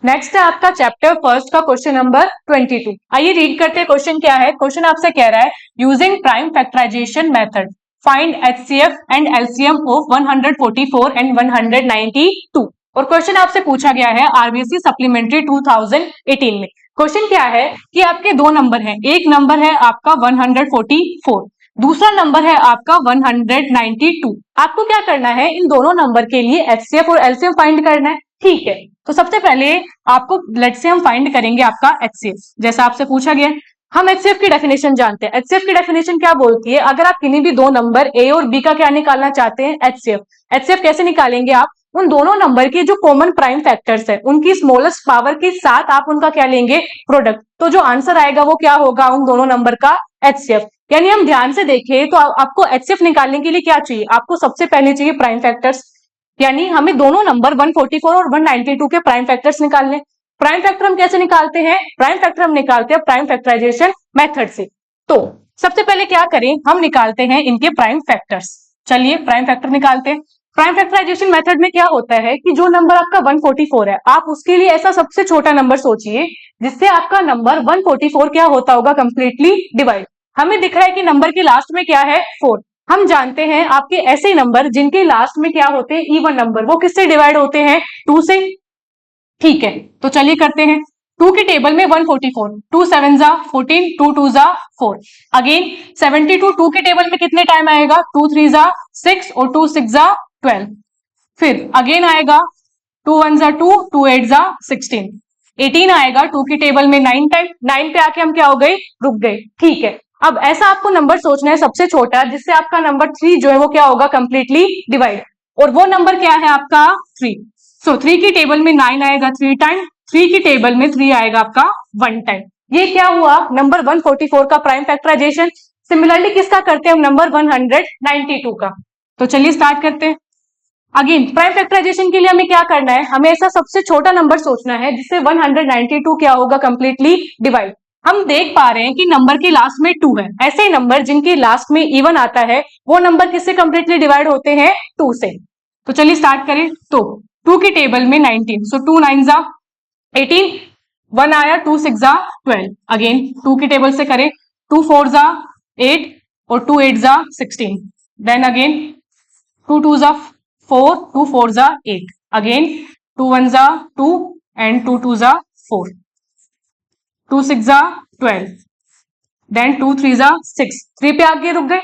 Next है आपका chapter first का क्वेश्चन नंबर 22। आइए रीड करते हैं क्वेश्चन क्या है। क्वेश्चन आपसे कह रहा है using prime factorisation method find HCF and LCM of 144 and 192। और क्वेश्चन आपसे पूछा गया है आरबीएससी सप्लीमेंट्री 2018 में। क्वेश्चन क्या है कि आपके दो नंबर हैं, एक नंबर है आपका 144, दूसरा नंबर है आपका 192। आपको क्या करना है, इन दोनों नंबर के लिए एचसीएफ और एलसीएम फाइंड करना है। ठीक है, तो सबसे पहले आपको लेट से हम फाइंड करेंगे आपका एचसीएफ, जैसा आपसे पूछा गया। हम एचसीएफ की डेफिनेशन जानते हैं। एचसीएफ की डेफिनेशन क्या बोलती है, अगर आप किन्हीं भी दो नंबर ए और बी का क्या निकालना चाहते हैं, एचसीएफ। एचसीएफ कैसे निकालेंगे आप, उन दोनों नंबर के जो कॉमन प्राइम फैक्टर्स है उनकी स्मॉलेस्ट पावर के साथ आप उनका क्या लेंगे, प्रोडक्ट। तो जो आंसर आएगा वो क्या होगा, उन दोनों नंबर का एचसीएफ। यानी हम ध्यान से देखें तो आपको एचसीएफ निकालने के लिए क्या चाहिए, आपको सबसे पहले चाहिए प्राइम फैक्टर्स। यानी हमें दोनों नंबर 144 और 192 के प्राइम फैक्टर्स निकालने। प्राइम फैक्टर हम कैसे निकालते हैं, प्राइम फैक्टर हम निकालते हैं प्राइम फैक्टराइजेशन मेथड से। तो सबसे पहले क्या करें, हम निकालते हैं इनके प्राइम फैक्टर्स। चलिए प्राइम फैक्टर निकालते हैं। प्राइम फैक्टराइजेशन मेथड में क्या होता है कि जो नंबर आपका 144 है, आप उसके लिए ऐसा सबसे छोटा नंबर सोचिए जिससे आपका नंबर 144 क्या होता होगा, कंप्लीटली डिवाइड। हमें दिख रहा है कि नंबर के लास्ट में क्या है, 4। हम जानते हैं आपके ऐसे नंबर जिनके लास्ट में क्या होते हैं, इवन नंबर, वो किससे डिवाइड होते हैं, 2 से। ठीक है, तो चलिए करते हैं। 2 की टेबल में 144, 2 7 जा 14, 2 2 जा 4। अगेन 72 2 के टेबल में कितने टाइम आएगा, 2 3 जा 6 और 2 6 जा 12। फिर अगेन आएगा 2 1 जा 2, 2 8 जा 16। 18 आएगा 2 की टेबल में 9 टाइम, 9 पे आके हम क्या हो गए, रुक गए। ठीक है, अब ऐसा आपको नंबर सोचना है सबसे छोटा जिससे आपका नंबर 3 जो है वो क्या होगा, कंप्लीटली डिवाइड। और वो नंबर क्या है आपका 3। सो 3 की टेबल में 9 आएगा 3 टाइम, 3 की टेबल में 3 आएगा आपका 1 टाइम। ये क्या हुआ, नंबर 144 का प्राइम फैक्टराइजेशन। सिमिलरली किसका करते हैं हम, नंबर 192 का। तो चलिए स्टार्ट करते हैं। अगेन प्राइम फैक्टराइजेशन के लिए हमें क्या करना है, हमें ऐसा सबसे छोटा नंबर सोचना है जिससे 192 क्या होगा, कंप्लीटली डिवाइड। हम देख पा रहे हैं कि नंबर के लास्ट में 2 है। ऐसे नंबर जिनके लास्ट में इवन आता है वो नंबर किससे कंप्लीटली डिवाइड होते हैं, 2 से। तो चलिए स्टार्ट करें। तो 2 की टेबल में 19, सो 2 9 जा 18, 1 आया 2 6 जा 12। अगेन 2 की टेबल से करें, 2 4 जा 8 और 2 8 जा 16। देन अगेन 2 2 जा 4, 2 4 जा 8। अगेन 2 1 जा 2 एंड 2 2 जा 4, 2 6 जा 12। देन 2 3 जा 6, 3 पे आगे रुक गए।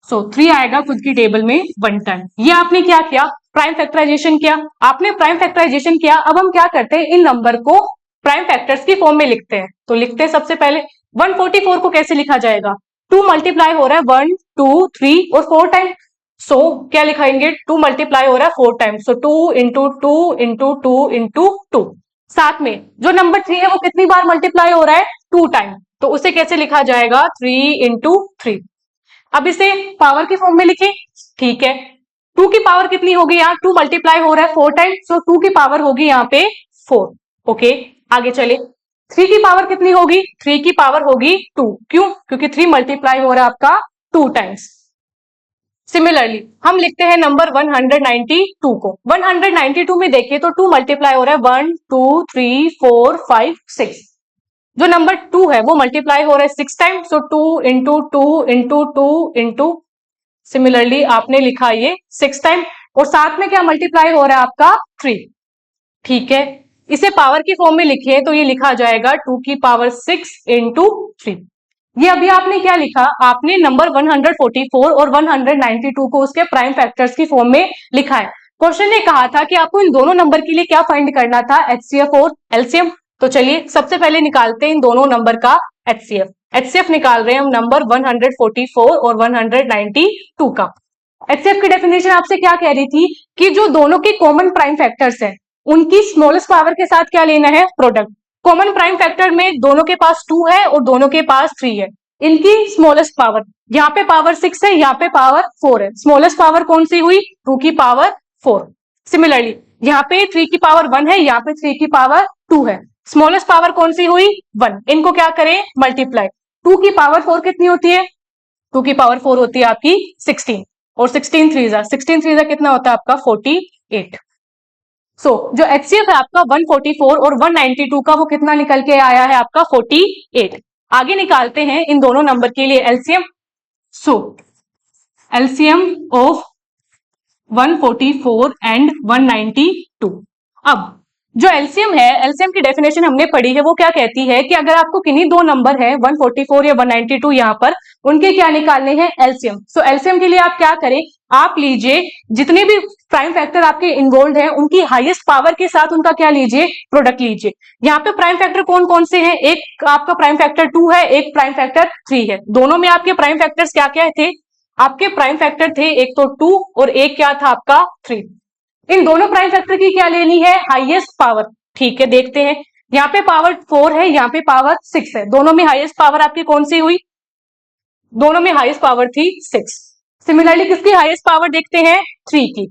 सो 3 आएगा खुद की टेबल में 1 टाइम। ये आपने क्या किया, प्राइम फैक्टराइजेशन किया। आपने प्राइम फैक्टराइजेशन किया। अब हम क्या करते हैं, इन नंबर को प्राइम फैक्टर्स की फॉर्म में लिखते हैं। तो लिखते हैं सबसे पहले 144 को कैसे लिखा जाएगा, 2 मल्टीप्लाई हो रहा है 1 2 3 और 4 टाइम। सो क्या लिखाएंगे, 2 मल्टीप्लाई हो रहा है 4 टाइम, सो 2 इंटू 2 इंटू 2 इंटू 2। साथ में जो नंबर 3 है वो कितनी बार मल्टीप्लाई हो रहा है, 2 टाइम। तो उसे कैसे लिखा जाएगा, 3 इंटू 3। अब इसे पावर की फॉर्म में लिखें। ठीक है, 2 की पावर कितनी होगी, यहाँ 2 मल्टीप्लाई हो रहा है 4 टाइम, सो 2 की पावर होगी यहाँ पे 4। ओके, आगे चले। 3 की पावर कितनी होगी, 3 की पावर होगी 2। क्यों, क्योंकि 3 मल्टीप्लाई हो रहा है आपका 2 टाइम्स। सिमिलरली हम लिखते हैं नंबर 192 को। 192 में देखिए तो 2 मल्टीप्लाई हो रहा है 1 2 3 4 5 6। जो नंबर 2 है वो मल्टीप्लाई हो रहा है 6 टाइम, सो 2 इंटू 2 इंटू 2 इंटू, सिमिलरली आपने लिखा ये 6 टाइम। और साथ में क्या मल्टीप्लाई हो रहा है आपका 3। ठीक है, इसे पावर की फॉर्म में लिखिए तो ये लिखा जाएगा 2 की पावर 6 इंटू 3। ये अभी आपने क्या लिखा, आपने नंबर 144 और 192 को उसके प्राइम फैक्टर्स की फॉर्म में लिखा है। क्वेश्चन ने कहा था कि आपको इन दोनों नंबर के लिए क्या फाइंड करना था, एचसीएफ और एलसीएम। तो चलिए सबसे पहले निकालते हैं इन दोनों नंबर का एचसीएफ। एचसीएफ निकाल रहे हैं हम नंबर 144 और 192 का। एचसीएफ की डेफिनेशन आपसे क्या कह रही थी कि जो दोनों के कॉमन प्राइम फैक्टर्स हैं उनकी स्मॉलेस्ट पावर के साथ क्या लेना है, प्रोडक्ट। कॉमन प्राइम फैक्टर में दोनों के पास 2 है और दोनों के पास 3 है। इनकी स्मॉलेस्ट पावर, यहाँ पे पावर 6 है, यहाँ पे पावर 4 है। स्मॉलेस्ट पावर कौन सी हुई, 2 की पावर 4। सिमिलरली यहाँ पे 3 की पावर 1 है, यहाँ पे 3 की पावर 2 है। स्मॉलेस्ट पावर कौन सी हुई, 1। इनको क्या करें, मल्टीप्लाई। 2 की पावर 4 कितनी होती है, 2 की पावर 4 होती है आपकी 16। और 16 3 जा कितना होता है आपका 48। जो HCF है आपका 144 और 192 का वो कितना निकल के आया है आपका 48। आगे निकालते हैं इन दोनों नंबर के लिए एलसीएम। LCM of 144 and 192। अब जो एलसीएम है, एलसीएम की डेफिनेशन हमने पढ़ी है, वो क्या कहती है कि अगर आपको किन्हीं दो नंबर है 144 या 192 यहाँ पर, उनके क्या निकालने हैं, एलसीएम। एलसीएम के लिए आप क्या करें, आप लीजिए जितने भी प्राइम फैक्टर आपके इन्वॉल्व हैं उनकी हाईएस्ट पावर के साथ उनका क्या लीजिए, प्रोडक्ट लीजिए। यहाँ पे प्राइम फैक्टर कौन कौन से हैं, एक आपका प्राइम फैक्टर 2 है, एक प्राइम फैक्टर 3 है। दोनों में आपके प्राइम फैक्टर्स क्या क्या थे, आपके प्राइम फैक्टर थे एक तो 2 और एक क्या था आपका 3। इन दोनों प्राइम फैक्टर की क्या लेनी है, हाईएस्ट पावर। ठीक है, देखते हैं, यहाँ पे पावर 4 है, यहाँ पे पावर 6 है, दोनों में हाईएस्ट पावर आपकी कौन सी हुई, दोनों में हाईएस्ट पावर थी 6। सिमिलरली किसकी हाईएस्ट पावर देखते हैं, 3 की।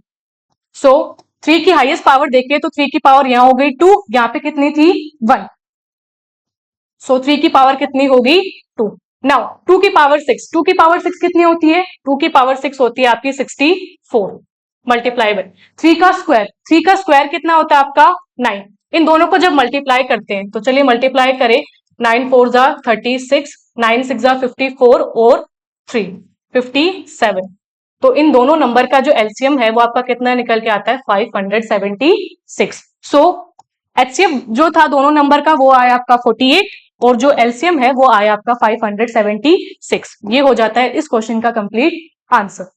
3 की हाईएस्ट पावर देखिए तो 3 की पावर यहां हो गई 2, यहाँ पे कितनी थी 1। 3 की पावर कितनी होगी 2। नाउ 2 की पावर 6, 2 की पावर 6 कितनी होती है, 2 की पावर 6 होती है आपकी 64 मल्टीप्लाई बाय 3 का स्क्वायर, 3 का स्क्वायर कितना होता है आपका 9। इन दोनों को जब मल्टीप्लाई करते हैं तो चलिए मल्टीप्लाई करें, 9 4 जा 36, 9 6 जा 54 और 3 57। तो इन दोनों नंबर का जो एलसीएम है वो आपका कितना निकल के आता है 576। एचसीएफ जो था दोनों नंबर का वो आया आपका 48 और जो एलसीएम है वो आया आपका 576। ये हो जाता है इस क्वेश्चन का कंप्लीट आंसर।